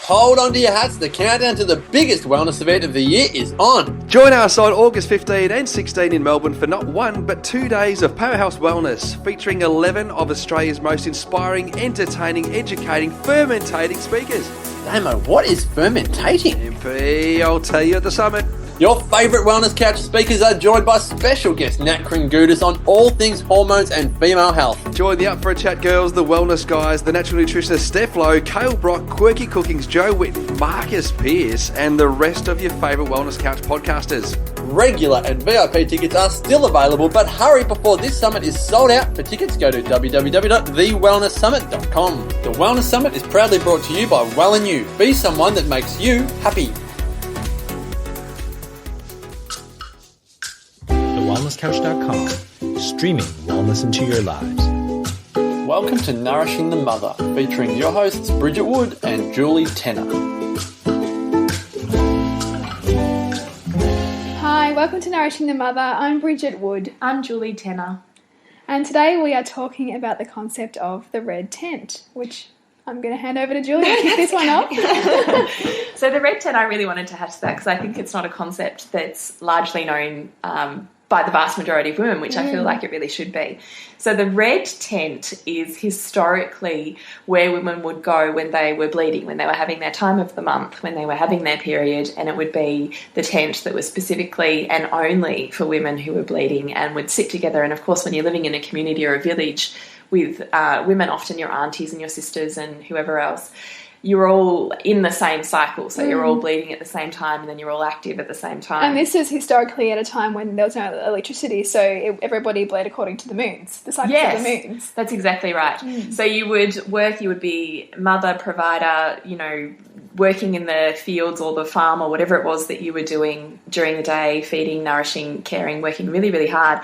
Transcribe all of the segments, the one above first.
Hold on to your hats, the countdown to the biggest wellness event of the year is on. Join us on August 15 and 16 in Melbourne for not 1 but 2 days of Powerhouse Wellness, featuring 11 of Australia's most inspiring, entertaining, educating, fermentating speakers. Damo, what is fermentating? MP, I'll tell you at the summit. Your favourite wellness couch speakers are joined by special guest Nat Kringoudis on all things hormones and female health. Join the Up for a Chat girls, the wellness guys, the natural nutritionist Steph Lowe, Cale Brock, Quirky Cookings, Joe Whitten, Marcus Pearce, and the rest of your favourite wellness couch podcasters. Regular and VIP tickets are still available, but hurry before this summit is sold out. For tickets, go to www.thewellnesssummit.com. The Wellness Summit is proudly brought to you by Well and You. Be someone that makes you happy. TheWellnessCouch.com, streaming wellness into your lives. Welcome to Nourishing the Mother, featuring your hosts Bridget Wood and Julie Tenner. Hi, welcome to Nourishing the Mother. I'm Bridget Wood. I'm Julie Tenner. And today we are talking about the concept of the red tent, which I'm going to hand over to Julie to kick this one off. So the red tent, I really wanted to hatch that because I think it's not a concept that's largely known by the vast majority of women, which I feel like it really should be. So the red tent is historically where women would go when they were bleeding, when they were having their time of the month, when they were having their period, and it would be the tent that was specifically and only for women who were bleeding and would sit together. And of course, when you're living in a community or a village with women, often your aunties and your sisters and whoever else, you're all in the same cycle. So you're all bleeding at the same time and then you're all active at the same time. And this is historically at a time when there was no electricity, so everybody bled according to the moons, the cycles of the moons. That's exactly right. So you would work, you would be mother, provider, working in the fields or the farm or whatever it was that you were doing during the day, feeding, nourishing, caring, working really, really hard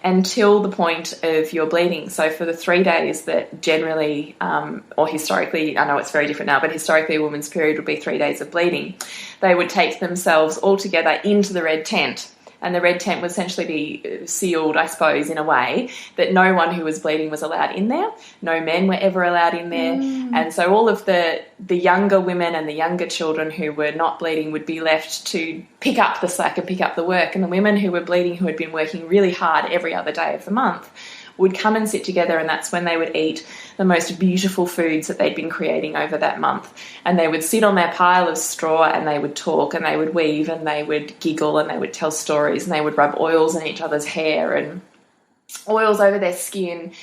until the point of your bleeding. So for the 3 days that generally, or historically, I know it's very different now, but historically a woman's period would be 3 days of bleeding, they would take themselves all together into the red tent. And the red tent would essentially be sealed, I suppose, in a way that no one who was bleeding was allowed in there. No men were ever allowed in there. And so all of the younger women and the younger children who were not bleeding would be left to pick up the slack and pick up the work. And the women who were bleeding, who had been working really hard every other day of the month, would come and sit together, and that's when they would eat the most beautiful foods that they'd been creating over that month. And they would sit on their pile of straw and they would talk and they would weave and they would giggle and they would tell stories and they would rub oils in each other's hair and oils over their skin.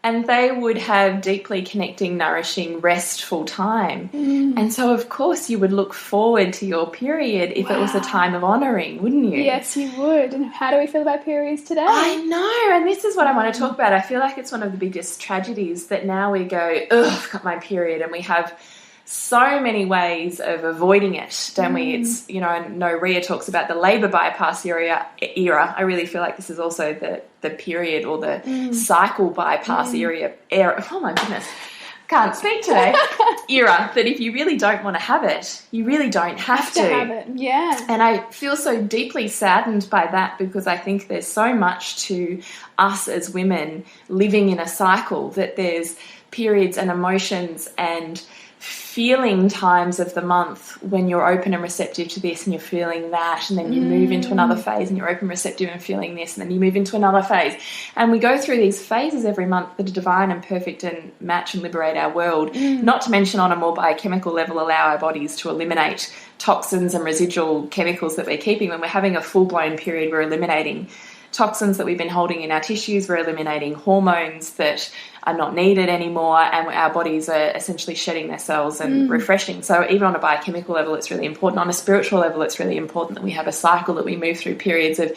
And they would have deeply connecting, nourishing, restful time. And so, of course, you would look forward to your period if it was a time of honouring, wouldn't you? Yes, you would. And how do we feel about periods today? I know, and this is what I want to talk about. I feel like it's one of the biggest tragedies that now we go, I've got my period, and we have so many ways of avoiding it, don't we? It's, I know Rhea talks about the labour bypass era. I really feel like this is also the period or the cycle bypass era. Oh my goodness, can't speak today. Era that if you really don't want to have it, you really don't have to have it. Yeah. And I feel so deeply saddened by that because I think there's so much to us as women living in a cycle, that there's periods and emotions and feeling times of the month when you're open and receptive to this and you're feeling that, and then you move into another phase and you're open, receptive and feeling this, and then you move into another phase. And we go through these phases every month that are divine and perfect and match and liberate our world, not to mention on a more biochemical level allow our bodies to eliminate toxins and residual chemicals that we're keeping. When we're having a full-blown period, we're eliminating toxins that we've been holding in our tissues, we're eliminating hormones that are not needed anymore, and our bodies are essentially shedding their cells and refreshing. So even on a biochemical level, it's really important. On a spiritual level, it's really important that we have a cycle, that we move through periods of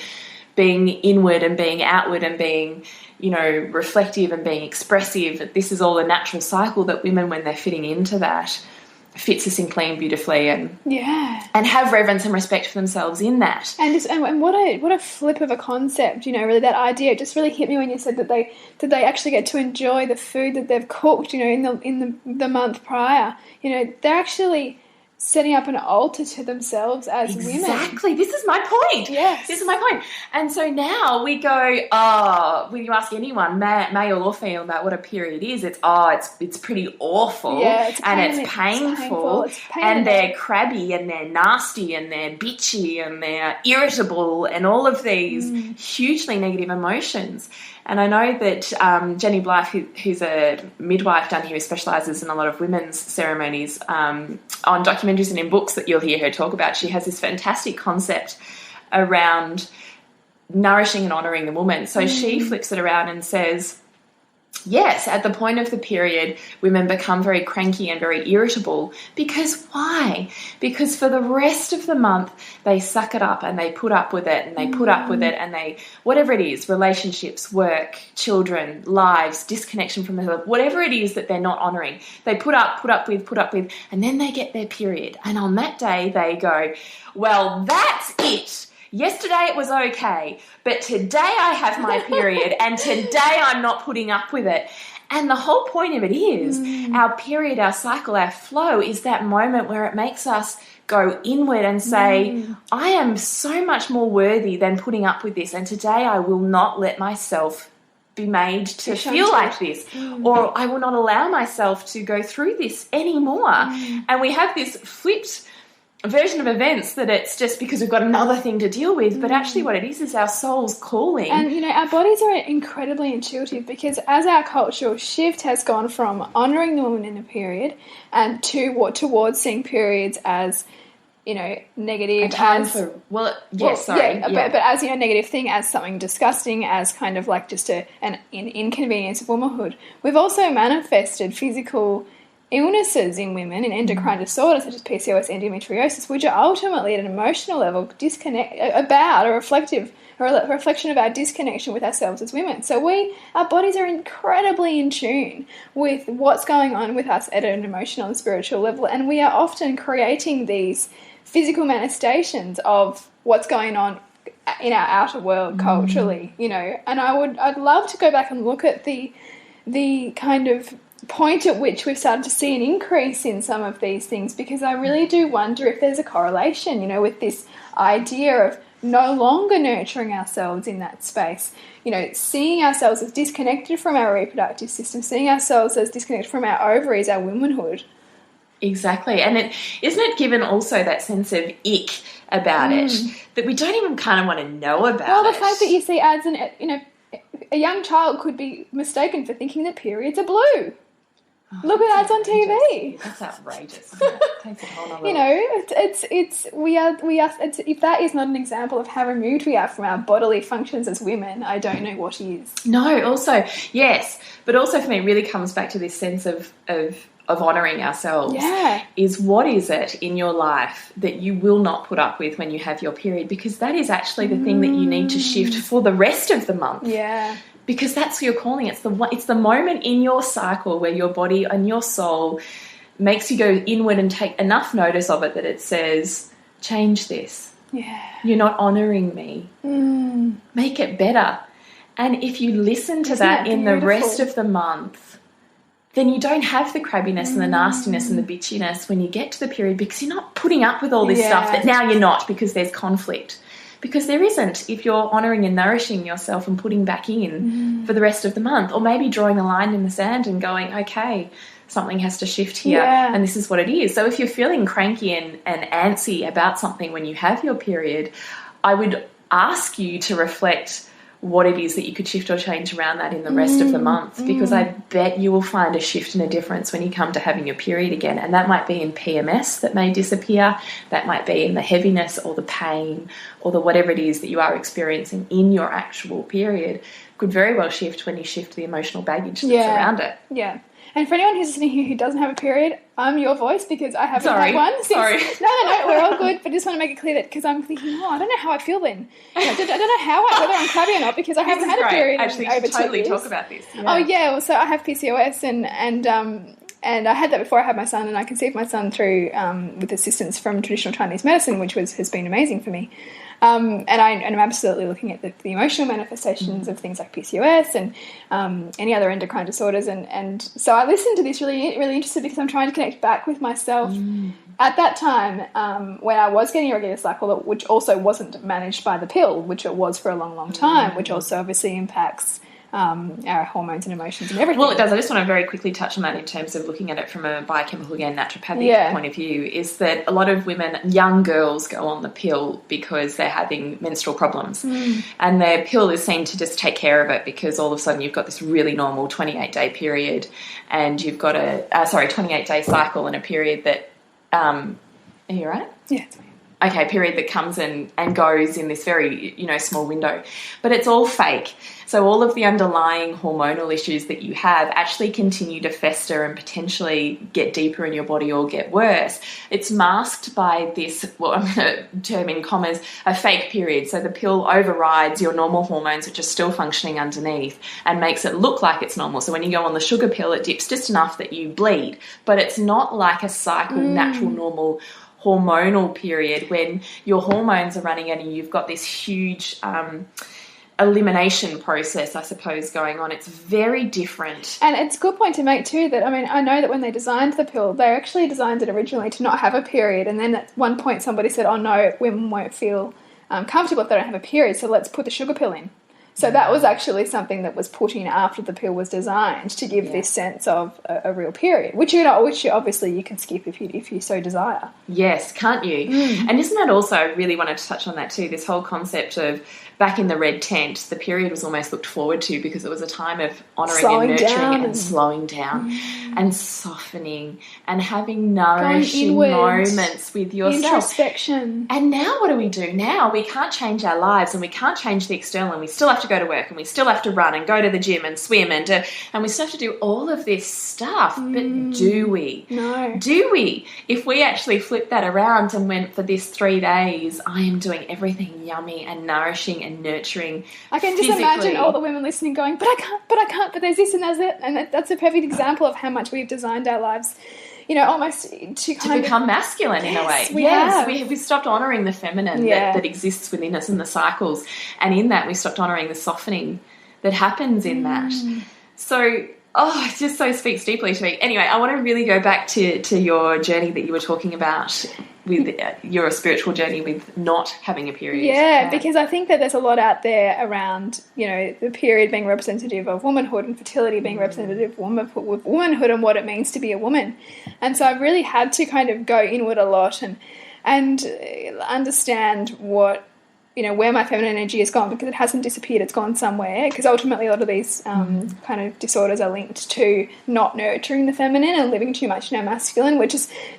being inward and being outward and being, reflective and being expressive. This is all a natural cycle that women, when they're fitting into that, fit succinctly and beautifully, and have reverence and respect for themselves in that. And what a flip of a concept, really that idea. It just really hit me when you said that they actually get to enjoy the food that they've cooked, in the month prior. They're actually setting up an altar to themselves as women. Exactly. This is my point. Yes. This is my point. And so now we go, when you ask anyone, male or female, about what a period is, it's pretty awful. Yeah, it's painful. And they're crabby and they're nasty and they're bitchy and they're irritable and all of these hugely negative emotions. And I know that Jenny Blythe, who's a midwife down here who specialises in a lot of women's ceremonies, on documentaries and in books that you'll hear her talk about, she has this fantastic concept around nourishing and honouring the woman. So she flips it around and says, yes, at the point of the period, women become very cranky and very irritable. Because why? Because for the rest of the month, they suck it up and they put up with it and they put up with it and they, whatever it is, relationships, work, children, lives, disconnection from themselves, whatever it is that they're not honouring, they put up with, and then they get their period. And on that day, they go, well, that's it. Yesterday it was okay, but today I have my period and today I'm not putting up with it. And the whole point of it is our period, our cycle, our flow is that moment where it makes us go inward and say, I am so much more worthy than putting up with this, and today I will not let myself be made to feel like this, or I will not allow myself to go through this anymore. And we have this flipped version of events that it's just because we've got another thing to deal with, but actually what it is our soul's calling. And, our bodies are incredibly intuitive, because as our cultural shift has gone from honouring the woman in a period and towards seeing periods as, negative, but as, negative thing, as something disgusting, as kind of like just an inconvenience of womanhood. We've also manifested physical illnesses in women and endocrine disorders such as Pcos, endometriosis, which are ultimately at an emotional level a reflection of our disconnection with ourselves as women. So our bodies are incredibly in tune with what's going on with us at an emotional and spiritual level, and we are often creating these physical manifestations of what's going on in our outer world culturally, And I'd love to go back and look at the kind of point at which we've started to see an increase in some of these things, because I really do wonder if there's a correlation, with this idea of no longer nurturing ourselves in that space, seeing ourselves as disconnected from our reproductive system, seeing ourselves as disconnected from our ovaries, our womanhood. Exactly. And isn't it given also that sense of ick about it, that we don't even kind of want to know about it? Well, the fact that you see ads and, a young child could be mistaken for thinking that periods are blue. Look at ads on TV. That's outrageous. Isn't it? Takes a whole nother if that is not an example of how removed we are from our bodily functions as women, I don't know what is. No, also, yes, but also for me it really comes back to this sense of honouring ourselves. Yeah. Is what is it in your life that you will not put up with when you have your period? Because that is actually the thing that you need to shift for the rest of the month. Yeah. Because that's what you're calling it. It's the moment in your cycle where your body and your soul makes you go inward and take enough notice of it that it says, change this. Yeah. You're not honouring me. Make it better. And if you listen to that in the rest of the month, then you don't have the crabbiness and the nastiness and the bitchiness when you get to the period, because you're not putting up with all this stuff that now you're not, because there's conflict. Because there isn't, if you're honouring and nourishing yourself and putting back in for the rest of the month, or maybe drawing a line in the sand and going, okay, something has to shift here, and this is what it is. So if you're feeling cranky and antsy about something when you have your period, I would ask you to reflect what it is that you could shift or change around that in the rest of the month, because I bet you will find a shift and a difference when you come to having your period again. And that might be in PMS that may disappear, that might be in the heaviness or the pain or the whatever it is that you are experiencing in your actual period. Could very well shift when you shift the emotional baggage that's around it. Yeah. And for anyone who's listening here who doesn't have a period, I'm your voice, because I haven't had one. No, we're all good. But I just want to make it clear that, because I'm thinking, I don't know how I feel then. I don't know whether I'm crabby or not, because I haven't had a period actually in over totally 2 years. Talk about this. Yeah. Oh yeah, well, so I have PCOS, and and I had that before I had my son, and I conceived my son through with assistance from traditional Chinese medicine, which has been amazing for me. And I'm absolutely looking at the emotional manifestations of things like PCOS and any other endocrine disorders. And so I listened to this really, really interested because I'm trying to connect back with myself at that time when I was getting a regular cycle, which also wasn't managed by the pill, which it was for a long, long time, which also obviously impacts our hormones and emotions and everything. Well, it does. I just want to very quickly touch on that in terms of looking at it from a biochemical, again, naturopathic point of view, is that a lot of women, young girls, go on the pill because they're having menstrual problems. And their pill is seen to just take care of it because all of a sudden you've got this really normal 28-day period and you've got a 28-day cycle and a period that, are you right? Yeah. Okay, period that comes and goes in this very, small window. But it's all fake. So all of the underlying hormonal issues that you have actually continue to fester and potentially get deeper in your body or get worse. It's masked by this, what I'm going to term in commas, a fake period. So the pill overrides your normal hormones, which are still functioning underneath, and makes it look like it's normal. So when you go on the sugar pill, it dips just enough that you bleed. But it's not like a cycle, natural, normal hormonal period when your hormones are running and you've got this huge elimination process, I suppose, going on. It's very different. And it's a good point to make too that, I know that when they designed the pill, they actually designed it originally to not have a period, and then at one point somebody said, oh no, women won't feel comfortable if they don't have a period, so let's put the sugar pill in. So that was actually something that was put in after the pill was designed to give this sense of a real period, which obviously you can skip if you so desire. Yes, can't you? And isn't that also, I really wanted to touch on that too, this whole concept of back in the red tent, the period was almost looked forward to because it was a time of honouring and nurturing and slowing down and softening and having nourishing moments with yourself. Introspection. And now what do? Now we can't change our lives and we can't change the external, and we still have to go to work and we still have to run and go to the gym and swim and we still have to do all of this stuff. But do we? No. Do we? If we actually flipped that around and went for this 3 days, I am doing everything yummy and nourishing and nurturing. I can just imagine all the women listening going, but I can't, but there's this and there's that. And that's a perfect example of how much we've designed our lives, almost to become masculine in a way. We've stopped honouring the feminine that exists within us and the cycles. And in that, we stopped honouring the softening that happens in that. So, it just so speaks deeply to me. Anyway, I want to really go back to your journey that you were talking about with your spiritual journey with not having a period. Yeah, because I think that there's a lot out there around, the period being representative of womanhood and fertility being representative of womanhood and what it means to be a woman. And so I've really had to kind of go inward a lot and understand what, where my feminine energy has gone, because it hasn't disappeared, it's gone somewhere, because ultimately a lot of these kind of disorders are linked to not nurturing the feminine and living too much in our masculine,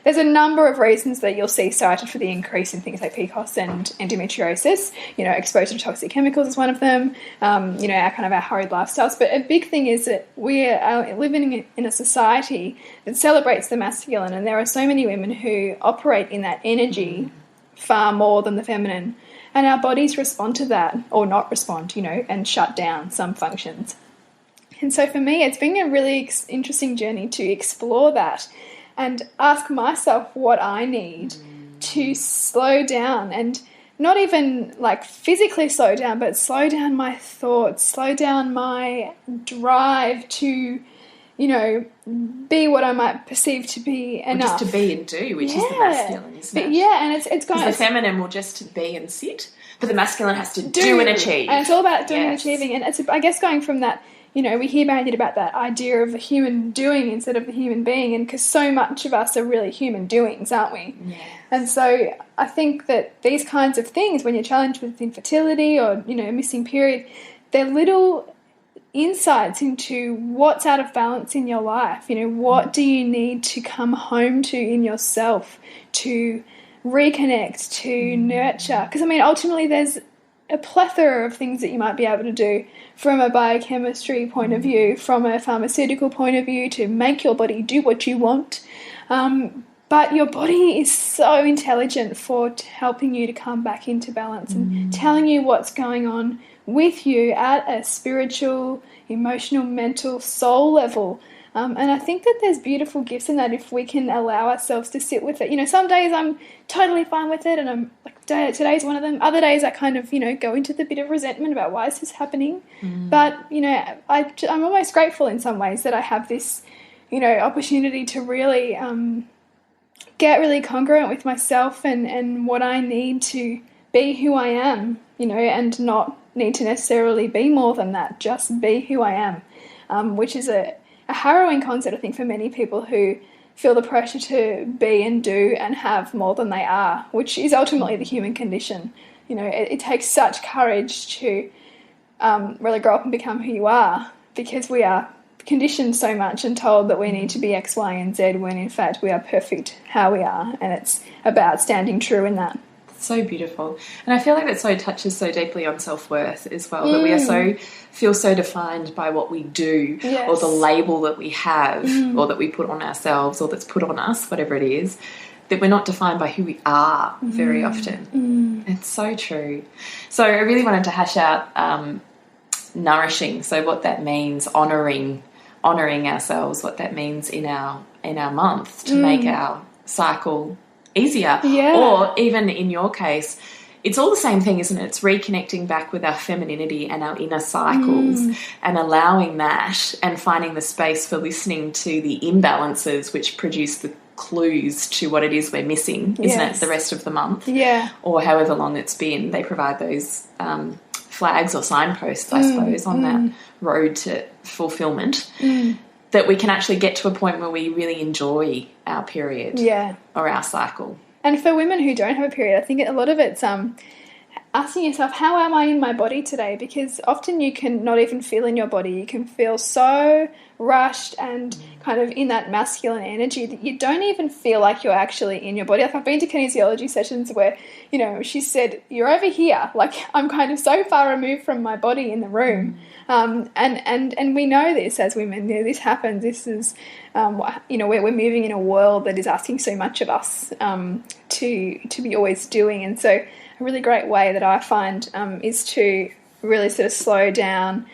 there's a number of reasons that you'll see cited for the increase in things like Pcos and endometriosis. Exposure to toxic chemicals is one of them, our hurried lifestyles. But a big thing is that we are living in a society that celebrates the masculine, and there are so many women who operate in that energy far more than the feminine. And our bodies respond to that, or not respond, and shut down some functions. And so for me, it's been a really interesting journey to explore that and ask myself what I need to slow down, and not even like physically slow down, but slow down my thoughts, slow down my drive to, be what I might perceive to be enough. Or just to be and do, which is the masculine, isn't it? And it's going. The feminine will just be and sit, but the masculine has to do and achieve. And it's all about doing and achieving. And it's, I guess, going from that, we hear bandied about that idea of the human doing instead of the human being, and because so much of us are really human doings, aren't we? Yeah. And so I think that these kinds of things, when you're challenged with infertility or, a missing period, they're little insights into what's out of balance in your life. What do you need to come home to in yourself to reconnect, to nurture? Because, ultimately there's a plethora of things that you might be able to do from a biochemistry point of view, from a pharmaceutical point of view, to make your body do what you want. But your body is so intelligent for helping you to come back into balance and telling you what's going on,, with you at a spiritual, emotional, mental, soul level. And I think that there's beautiful gifts in that if we can allow ourselves to sit with it. You know, some days I'm totally fine with it and I'm like, today's one of them. Other days I kind of, you know, go into the bit of resentment about why is this happening. But, you know, I'm almost grateful in some ways that I have this, you know, opportunity to really get really congruent with myself and what I need to be who I am, you know, and not need to necessarily be more than that, just be who I am, which is a harrowing concept, I think, for many people who feel the pressure to be and do and have more than they are, which is ultimately the human condition. You know, it takes such courage to really grow up and become who you are, because we are conditioned so much and told that we need to be X, Y, and Z, when in fact we are perfect how we are, and it's about standing true in that. So beautiful. And I feel like that touches so deeply on self-worth as well, that we are feel so defined by what we do, or the label that we have, or that we put on ourselves, or that's put on us, whatever it is, that we're not defined by who we are very often. It's so true. So I really wanted to hash out nourishing, so what that means, honouring ourselves, what that means in our month to make our cycle easier. Or even in your case, it's all the same thing, isn't it? It's reconnecting back with our femininity and our inner cycles and allowing that and finding the space for listening to the imbalances which produce the clues to what it is we're missing, isn't it, the rest of the month? Or however long it's been. They provide those flags or signposts, I suppose, on that road to fulfillment, that we can actually get to a point where we really enjoy our period or our cycle. And for women who don't have a period, I think a lot of it's asking yourself, how am I in my body today? Because often you can not even feel in your body. You can feel so rushed and kind of in that masculine energy that you don't even feel like you're actually in your body. Like, I've been to kinesiology sessions where, you know, she said, you're over here. Like, I'm kind of so far removed from my body in the room. And we know this as women. You know, this happens. This is, you know, we're moving in a world that is asking so much of us to be always doing. And so a really great way that I find is to really sort of slow down,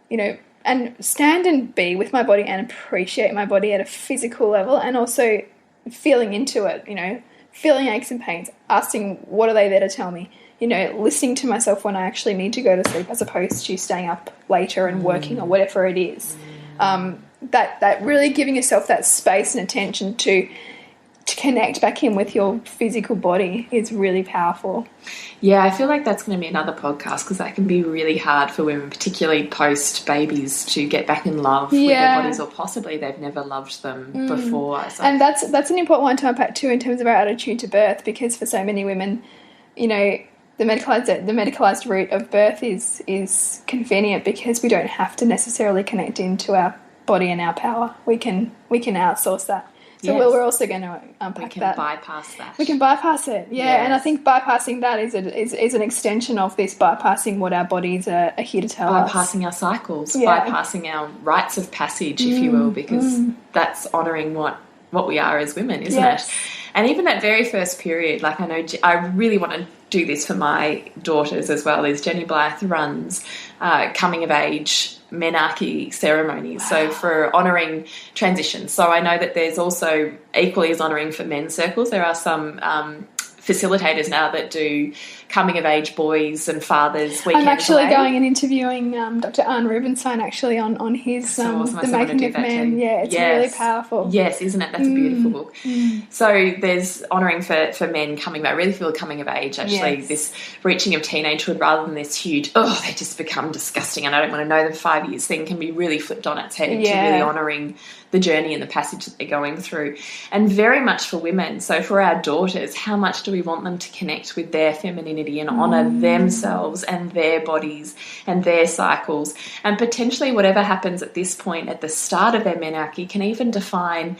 you know, and stand and be with my body and appreciate my body at a physical level, and also feeling into it, you know, feeling aches and pains, asking what are they there to tell me, you know, listening to myself when I actually need to go to sleep as opposed to staying up later and working or whatever it is. That really giving yourself that space and attention to connect back in with your physical body is really powerful. Yeah, I feel like that's going to be another podcast, because that can be really hard for women, particularly post-babies, to get back in love with their bodies, or possibly they've never loved them before. So. And that's an important one to unpack too, in terms of our attitude to birth, because for so many women, you know, the medicalised route of birth is convenient because we don't have to necessarily connect into our body and our power. We can outsource that. So we're also going to unpack that. We can bypass that. We can bypass it, and I think bypassing that is an extension of this, bypassing what our bodies are here to tell us. Bypassing our cycles, bypassing our rites of passage, if you will, because that's honouring what we are as women, isn't it? And even that very first period, like, I know I really want to do this for my daughters as well, is Jenny Blythe runs coming of age menarche ceremonies, so for honouring transitions. So I know that there's also equally as honouring for men's circles. There are some facilitators now that do coming of age boys and fathers weekends. I'm actually going and interviewing Dr. Arne Rubinstein actually on his awesome. The Making of Men. Yeah, it's really powerful. Yes, isn't it? That's a beautiful book. So there's honouring for men coming. I really feel coming of age, actually, this reaching of teenagehood, rather than this huge, they just become disgusting and I don't want to know them 5 years thing, can be really flipped on its head to really honouring the journey and the passage that they're going through. And very much for women, so for our daughters, how much do we want them to connect with their femininity and honour themselves and their bodies and their cycles, and potentially whatever happens at this point at the start of their menarche can even define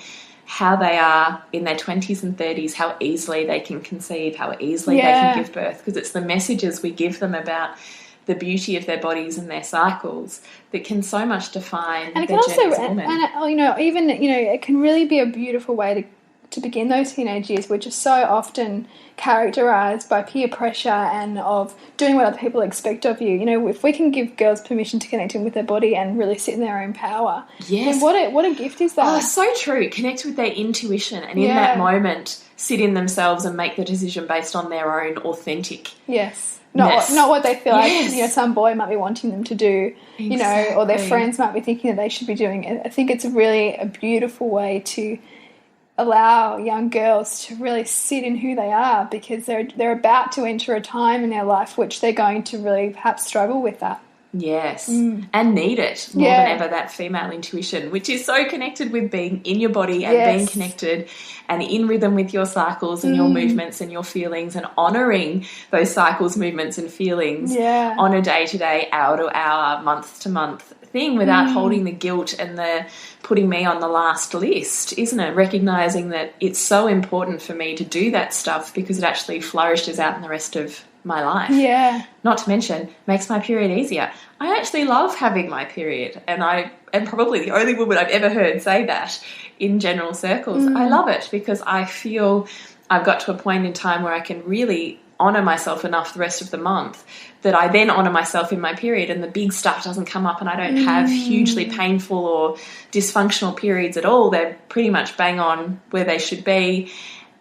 how they are in their 20s and 30s, how easily they can conceive, how easily they can give birth, because it's the messages we give them about the beauty of their bodies and their cycles that can so much define and it their can journey also, as a woman. And you know, even, you know, it can really be a beautiful way to begin those teenage years, which are so often characterised by peer pressure and of doing what other people expect of you. You know, if we can give girls permission to connect in with their body and really sit in their own power, yes, then what a gift is that? Oh, so true. Connect with their intuition, and in that moment, sit in themselves and make the decision based on their own authentic. Yes. Not what they feel like, you know, some boy might be wanting them to do, you know, or their friends might be thinking that they should be doing. I think it's really a beautiful way to allow young girls to really sit in who they are, because they're about to enter a time in their life which they're going to really perhaps struggle with that. Yes, and need it more than ever, that female intuition, which is so connected with being in your body and being connected and in rhythm with your cycles and your movements and your feelings, and honouring those cycles, movements and feelings on a day-to-day, hour-to-hour, month-to-month thing, without holding the guilt and the putting me on the last list, isn't it? Recognising that it's so important for me to do that stuff because it actually flourishes out in the rest of my life. Yeah. Not to mention, makes my period easier. I actually love having my period, and I am probably the only woman I've ever heard say that in general circles. I love it because I feel I've got to a point in time where I can really honour myself enough the rest of the month that I then honour myself in my period, and the big stuff doesn't come up, and I don't have hugely painful or dysfunctional periods at all. They're pretty much bang on where they should be.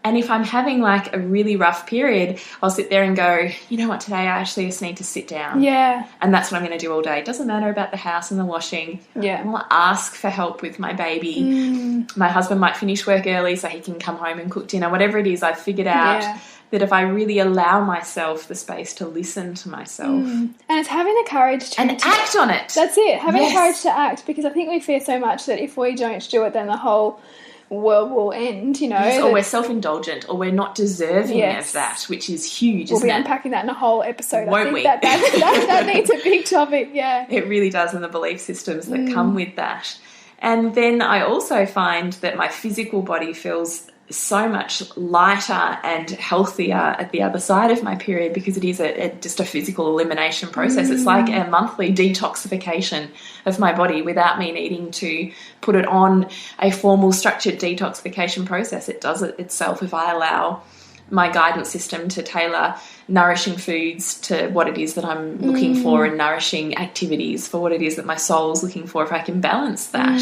And if I'm having like a really rough period, I'll sit there and go, you know what, today I actually just need to sit down. Yeah. And that's what I'm going to do all day. It doesn't matter about the house and the washing. Yeah. I'll ask for help with my baby. My husband might finish work early so he can come home and cook dinner. Whatever it is, I've figured out that if I really allow myself the space to listen to myself. And it's having the courage to act on it. That's it. Having the courage to act, because I think we fear so much that if we don't do it, then the whole world will end, you know. Yes, or we're self-indulgent, or we're not deserving of that, which is huge, we'll isn't it? We'll be unpacking that in a whole episode. Won't I think we? That needs a big topic, It really does, and the belief systems that come with that. And then I also find that my physical body feels so much lighter and healthier at the other side of my period, because it is just a physical elimination process. It's like a monthly detoxification of my body without me needing to put it on a formal structured detoxification process. It does it itself if I allow my guidance system to tailor nourishing foods to what it is that I'm looking for, and nourishing activities for what it is that my soul's looking for. If I can balance that,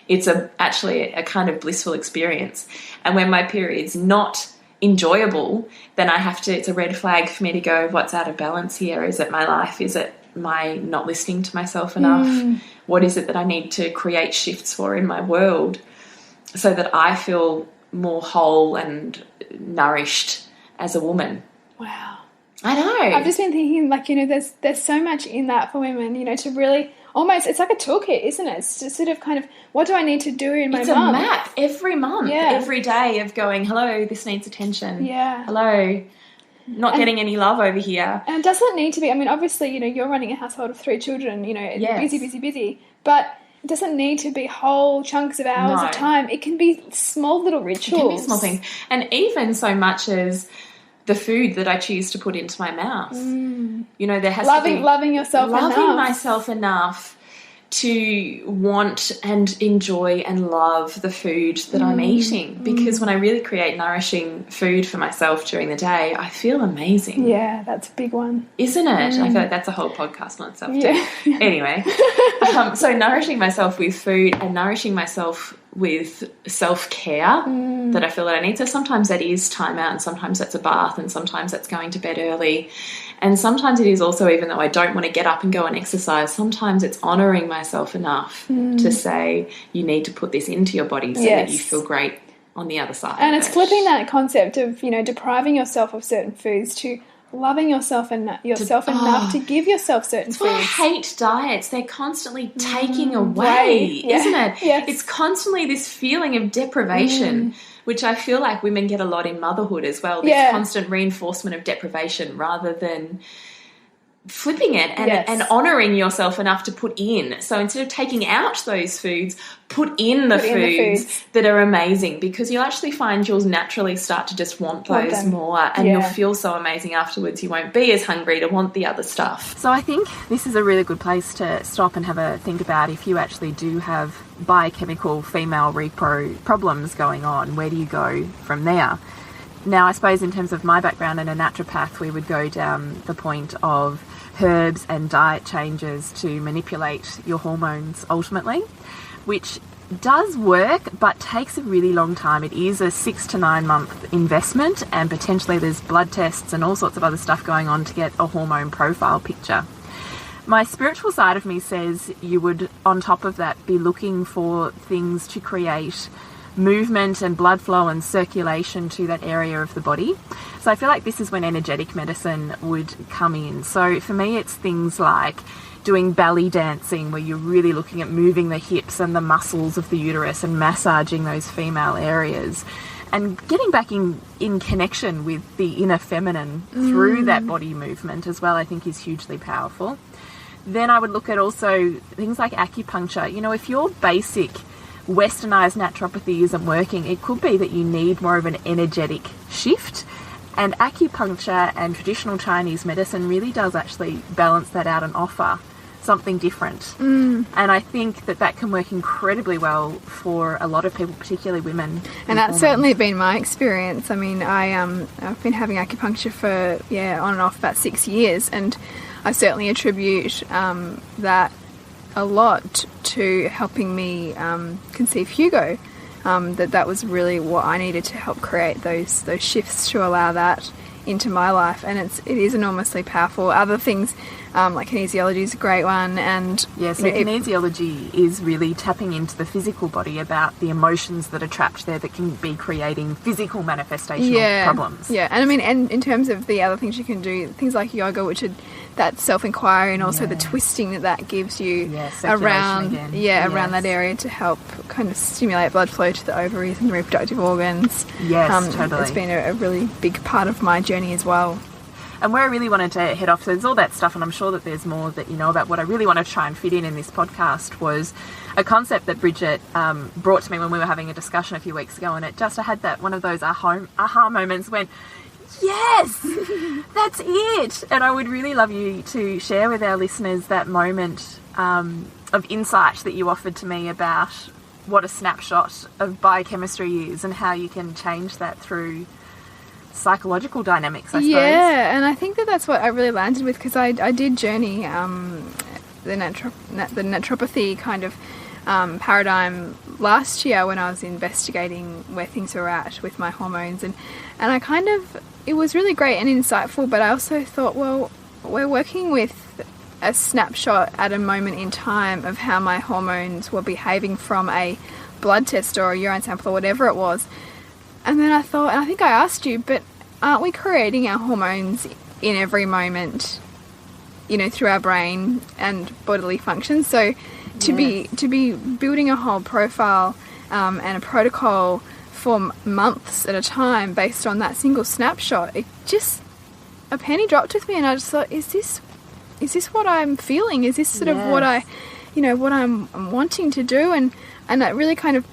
it's actually a kind of blissful experience. And when my period's not enjoyable, then it's a red flag for me to go, what's out of balance here? Is it my life? Is it my not listening to myself enough? What is it that I need to create shifts for in my world so that I feel more whole and nourished as a woman? Wow. I know. I've just been thinking, like, you know, there's so much in that for women, you know, to really almost, it's like a toolkit, isn't it? It's just sort of kind of, what do I need to do in my month? It's a map every month, every day of going, hello, this needs attention. Yeah. Hello, not getting any love over here. And it doesn't need to be, I mean, obviously, you know, you're running a household of 3 children, you know, busy, but it doesn't need to be whole chunks of hours of time. It can be small little rituals. It can be small things. And even so much as the food that I choose to put into my mouth. You know, there has to be loving yourself enough. Loving myself enough to want and enjoy and love the food that I'm eating. Because when I really create nourishing food for myself during the day, I feel amazing. Yeah, that's a big one. Isn't it? I feel like that's a whole podcast on itself too. Anyway, so nourishing myself with food and nourishing myself with self-care that I feel that I need. So sometimes that is time out, and sometimes that's a bath, and sometimes that's going to bed early. And sometimes it is also, even though I don't want to get up and go and exercise, sometimes it's honouring myself enough to say, you need to put this into your body so that you feel great on the other side. And it's flipping that concept of, you know, depriving yourself of certain foods to loving yourself enough to give yourself certain foods. I hate diets. They're constantly taking away, isn't it? Yes. It's constantly this feeling of deprivation, which I feel like women get a lot in motherhood as well, this constant reinforcement of deprivation rather than flipping it and honouring yourself enough to put in. So instead of taking out those foods, put in the foods that are amazing, because you'll actually find you'll naturally start to just want those more, and you'll feel so amazing afterwards. You won't be as hungry to want the other stuff. So I think this is a really good place to stop and have a think about if you actually do have biochemical female repro problems going on. Where do you go from there? Now, I suppose in terms of my background and a naturopath, we would go down the point of herbs and diet changes to manipulate your hormones ultimately, which does work but takes a really long time. It is a 6 to 9 month investment, and potentially there's blood tests and all sorts of other stuff going on to get a hormone profile picture. My spiritual side of me says you would, on top of that, be looking for things to create movement and blood flow and circulation to that area of the body. So I feel like this is when energetic medicine would come in. So for me, it's things like doing belly dancing, where you're really looking at moving the hips and the muscles of the uterus and massaging those female areas, and getting back in connection with the inner feminine through that body movement as well, I think is hugely powerful. Then I would look at also things like acupuncture. You know, if your basic westernized naturopathy isn't working, it could be that you need more of an energetic shift, and acupuncture and traditional Chinese medicine really does actually balance that out and offer something different. And I think that that can work incredibly well for a lot of people, particularly women. And that's certainly been my experience. I mean, I've been having acupuncture for on and off about 6 years, and I certainly attribute that a lot to helping me conceive Hugo. That was really what I needed to help create those shifts to allow that into my life, and it is enormously powerful. Other things like kinesiology is a great one, and kinesiology is really tapping into the physical body about the emotions that are trapped there that can be creating physical manifestational problems. Yeah, and I mean, and in terms of the other things you can do, things like yoga, which are that self-inquiry, and also the twisting that gives you around around that area to help kind of stimulate blood flow to the ovaries and the reproductive organs. Yes, totally. It's been a really big part of my journey as well. And where I really wanted to head off, so there's all that stuff, and I'm sure that there's more that you know about. What I really want to try and fit in this podcast was a concept that Bridget brought to me when we were having a discussion a few weeks ago, and I had that one of those aha moments when, yes, that's it. And I would really love you to share with our listeners that moment of insight that you offered to me about what a snapshot of biochemistry is and how you can change that through psychological dynamics, I suppose. Yeah, and I think that's what I really landed with, because I did journey the naturopathy kind of paradigm last year when I was investigating where things were at with my hormones, and I kind of, it was really great and insightful, but I also thought, well, we're working with a snapshot at a moment in time of how my hormones were behaving from a blood test or a urine sample or whatever it was. And then I thought, and I think I asked you, but aren't we creating our hormones in every moment, you know, through our brain and bodily functions? So to be building a whole profile and a protocol for months at a time based on that single snapshot, it just, a penny dropped with me, and I just thought, is this what I'm feeling? Is this sort of what what I'm wanting to do? And that really kind of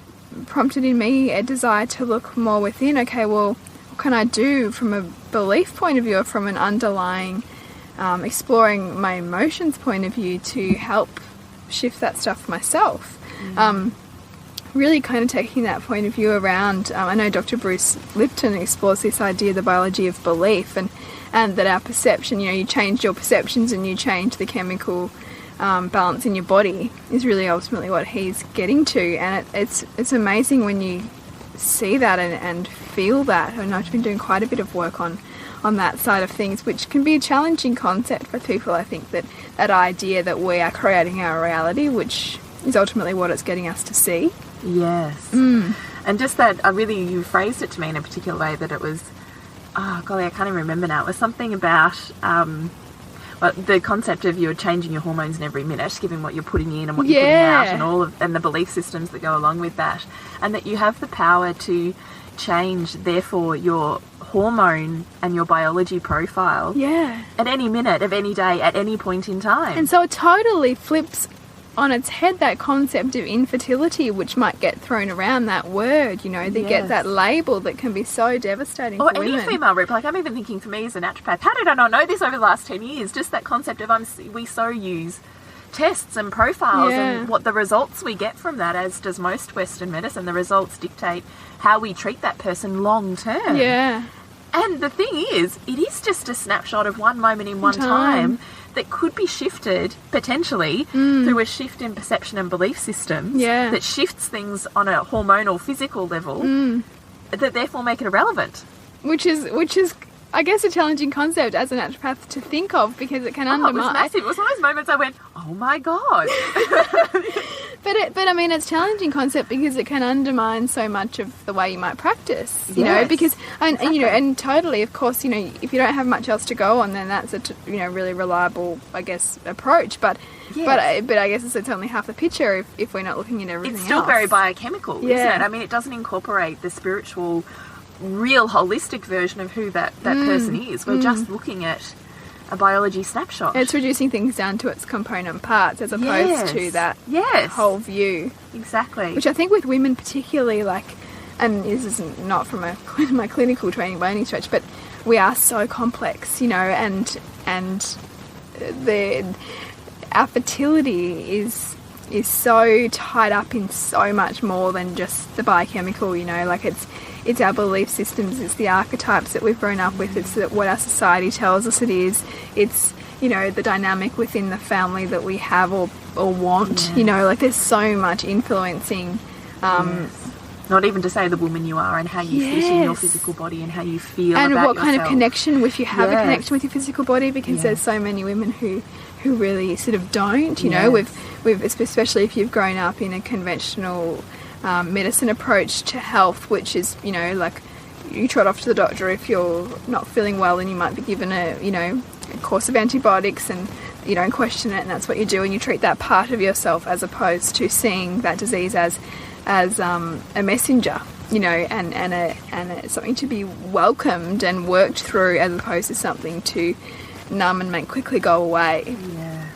prompted in me a desire to look more within. Okay, well, what can I do from a belief point of view, or from an underlying exploring my emotions point of view to help shift that stuff myself? Really kind of taking that point of view around, I know Dr. Bruce Lipton explores this idea, the biology of belief, and that our perception, you change your perceptions and you change the chemical balance in your body, is really ultimately what he's getting to. And it's amazing when you see that and feel that. And I've been doing quite a bit of work on that side of things, which can be a challenging concept for people. I think that idea that we are creating our reality, which is ultimately what it's getting us to see. Yes. And just that, you phrased it to me in a particular way, that it was, oh golly, I can't even remember now. It was something about the concept of you're changing your hormones in every minute, given what you're putting in and what you're putting out, and the belief systems that go along with that, and that you have the power to change, therefore, your hormone and your biology profile Yeah. at any minute of any day, at any point in time. And so it totally flips on its head that concept of infertility, which might get thrown around, that word, you know, they get that label that can be so devastating or for any women. female rep. Like, I'm even thinking for me as a naturopath, how did I not know this over the last 10 years? Just that concept of we so use tests and profiles and what the results we get from that, as does most Western medicine. The results dictate how we treat that person long term. Yeah. And the thing is, it is just a snapshot of one moment in one time that could be shifted, potentially, through a shift in perception and belief systems that shifts things on a hormonal, physical level that therefore make it irrelevant. Which is, I guess, a challenging concept as a naturopath to think of, because it can It undermine. was massive. It was one of those moments I went, oh my God. But I mean, it's a challenging concept because it can undermine so much of the way you might practice, you know, because, and you know, and totally, of course, you know, if you don't have much else to go on, then that's a, you know, really reliable, I guess, approach. But I guess it's only half the picture if we're not looking at everything else. It's still very biochemical, isn't it? I mean, it doesn't incorporate the spiritual, real holistic version of who that person is. We're just looking at a biology snapshot. It's reducing things down to its component parts as opposed to that whole view. Exactly. Which I think with women particularly, like, and this is not from my clinical training by any stretch, but we are so complex, you know, and our fertility is so tied up in so much more than just the biochemical, you know, like it's our belief systems, it's the archetypes that we've grown up with, it's what our society tells us it is, it's, you know, the dynamic within the family that we have or want, you know, like there's so much influencing. Not even to say the woman you are and how you fit in your physical body and how you feel and about what kind of yourself. connection, if you have a connection with your physical body, because there's so many women who really sort of don't, you know, we've especially if you've grown up in a conventional medicine approach to health, which is, you know, like you trot off to the doctor if you're not feeling well and you might be given a course of antibiotics and you don't question it and that's what you do and you treat that part of yourself as opposed to seeing that disease as a messenger, you know, and something to be welcomed and worked through as opposed to something to numb and make quickly go away. Yes.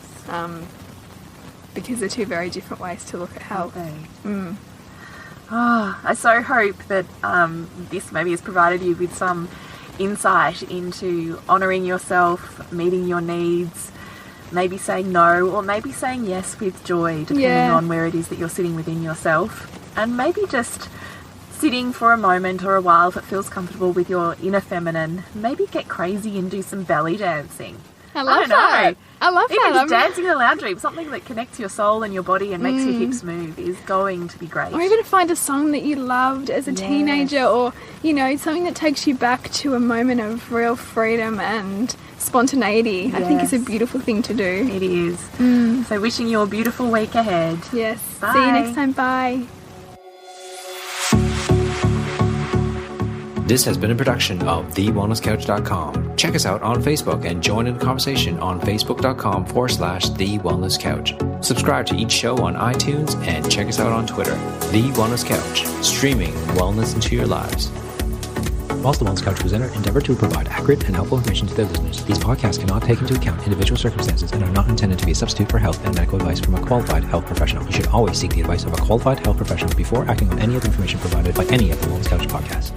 Because they're two very different ways to look at health. I so hope that this maybe has provided you with some insight into honouring yourself, meeting your needs, maybe saying no or maybe saying yes with joy, depending on where it is that you're sitting within yourself, and maybe just sitting for a moment or a while if it feels comfortable with your inner feminine. Maybe get crazy and do some belly dancing. I love that. Even just dancing in the lounge room, something that connects your soul and your body and makes your hips move is going to be great. Or even find a song that you loved as a teenager, or, you know, something that takes you back to a moment of real freedom and spontaneity. I think it's a beautiful thing to do. It is. So wishing you a beautiful week ahead. Yes. Bye. See you next time. Bye. This has been a production of TheWellnessCouch.com. Check us out on Facebook and join in the conversation on Facebook.com/The Wellness Couch. Subscribe to each show on iTunes and check us out on Twitter. The Wellness Couch, streaming wellness into your lives. Whilst the Wellness Couch presenter endeavor to provide accurate and helpful information to their listeners, these podcasts cannot take into account individual circumstances and are not intended to be a substitute for health and medical advice from a qualified health professional. You should always seek the advice of a qualified health professional before acting on any of the information provided by any of the Wellness Couch podcasts.